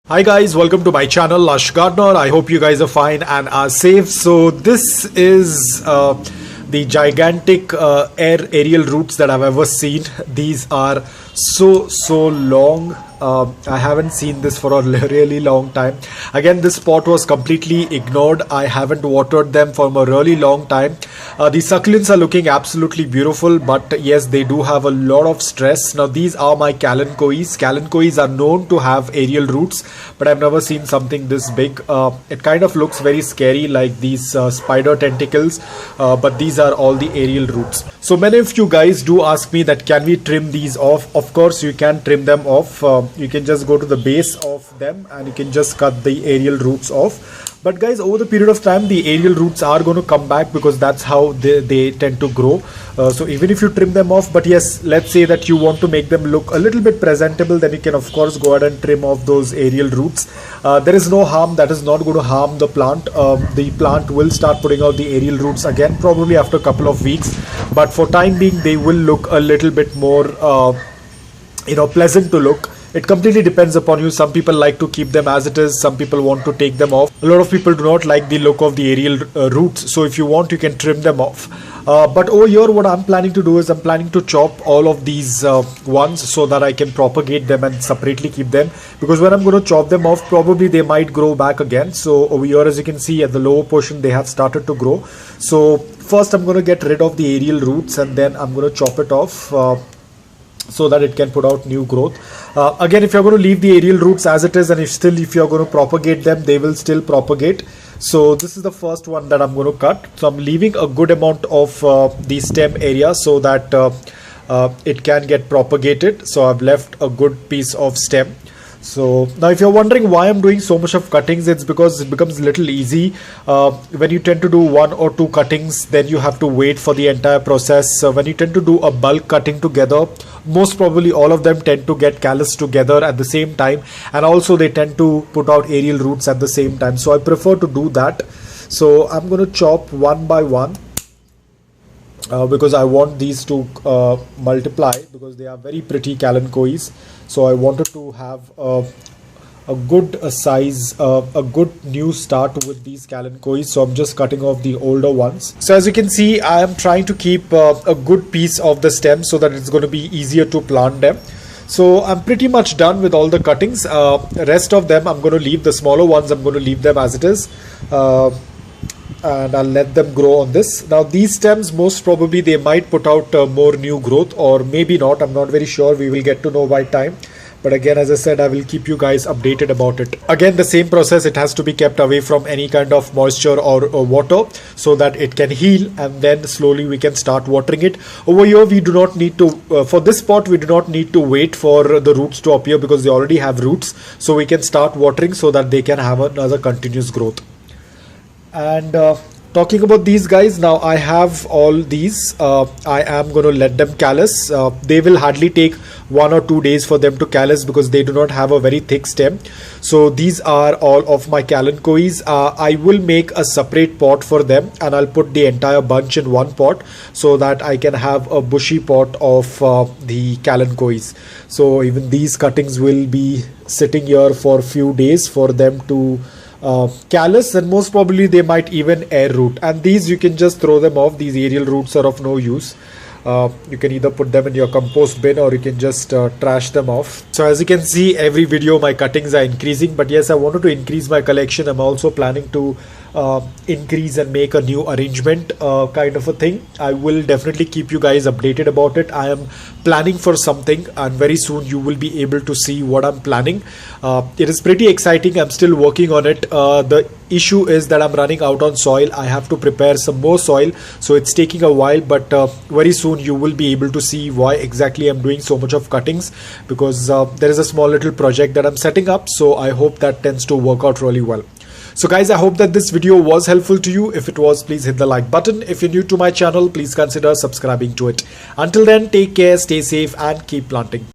Hi guys, welcome to my channel Lush Gardener. I hope you guys are fine and are safe. So this is the gigantic aerial roots that I've ever seen. These are so long. I haven't seen this for a really long time. Again, this pot was completely ignored. I haven't watered them for a really long time. The succulents are looking absolutely beautiful, but yes, they do have a lot of stress. Now these are my kalanchoes. Kalanchoes are known to have aerial roots, but I've never seen something this big. It kind of looks very scary, like these spider tentacles, but these are all the aerial roots. So many of you guys do ask me that can we trim these off? Of course you can trim them off. You can just go to the base of them and you can just cut the aerial roots off. But guys, over the period of time, the aerial roots are going to come back because that's how they tend to grow. So even if you trim them off, but yes, let's say that you want to make them look a little bit presentable, then you can of course go ahead and trim off those aerial roots. There is no harm. That is not going to harm the plant. The plant will start putting out the aerial roots again, probably after a couple of weeks. But for time being, they will look a little bit more, pleasant to look. It completely depends upon you. Some people like to keep them as it is. Some people want to take them off. A lot of people do not like the look of the aerial roots. So if you want, you can trim them off. But over here, what I'm planning to do is I'm planning to chop all of these ones so that I can propagate them and separately keep them. Because when I'm going to chop them off, probably they might grow back again. So over here, as you can see at the lower portion, they have started to grow. So first I'm going to get rid of the aerial roots and then I'm going to chop it off. So that it can put out new growth. Again, if you're going to leave the aerial roots as it is, and if you're going to propagate them, they will still propagate. So this is the first one that I'm going to cut. So I'm leaving a good amount of the stem area so that it can get propagated. So I've left a good piece of stem. So now if you're wondering why I'm doing so much of cuttings, it's because it becomes a little easy. When you tend to do 1 or 2 cuttings, then you have to wait for the entire process. When you tend to do a bulk cutting together, most probably all of them tend to get callus together at the same time, and also they tend to put out aerial roots at the same time. So I prefer to do that. So I'm going to chop one by one. Because I want these to multiply, because they are very pretty kalanchoes. So I wanted to have a good size, a good new start with these kalanchoes. So I'm just cutting off the older ones. So as you can see, I am trying to keep a good piece of the stem so that it's going to be easier to plant them. So I'm pretty much done with all the cuttings. Rest of them I'm going to leave. The smaller ones I'm going to leave them as it is. And I'll let them grow on this. Now these stems, most probably they might put out more new growth, or maybe not. I'm not very sure. We will get to know by time. But again, as I said, I will keep you guys updated about it. Again, the same process. It has to be kept away from any kind of moisture or water so that it can heal, and then slowly we can start watering it. Over here, we do not need to, for this pot, we do not need to wait for the roots to appear because they already have roots. So we can start watering so that they can have another continuous growth. And talking about these guys, now I have all these. I am going to let them callus. They will hardly take 1 or 2 days for them to callus because they do not have a very thick stem. So these are all of my kalanchoes. I will make a separate pot for them, and I'll put the entire bunch in one pot so that I can have a bushy pot of the kalanchoes. So even these cuttings will be sitting here for a few days for them to callus, and most probably they might even air root. And these you can just throw them off. These aerial roots are of no use. You can either put them in your compost bin or you can just trash them off. So as you can see, every video my cuttings are increasing, but yes, I wanted to increase my collection. I'm also planning to increase and make a new arrangement kind of a thing. I will definitely keep you guys updated about it. I am planning for something, and very soon you will be able to see what I'm planning. It is pretty exciting. I'm still working on it. The issue is that I'm running out on soil. I have to prepare some more soil, so it's taking a while, but very soon you will be able to see why exactly I'm doing so much of cuttings, because there is a small little project that I'm setting up. So I hope that tends to work out really well. So guys, I hope that this video was helpful to you. If it was, please hit the like button. If you're new to my channel, please consider subscribing to it. Until then, take care, stay safe, and keep planting.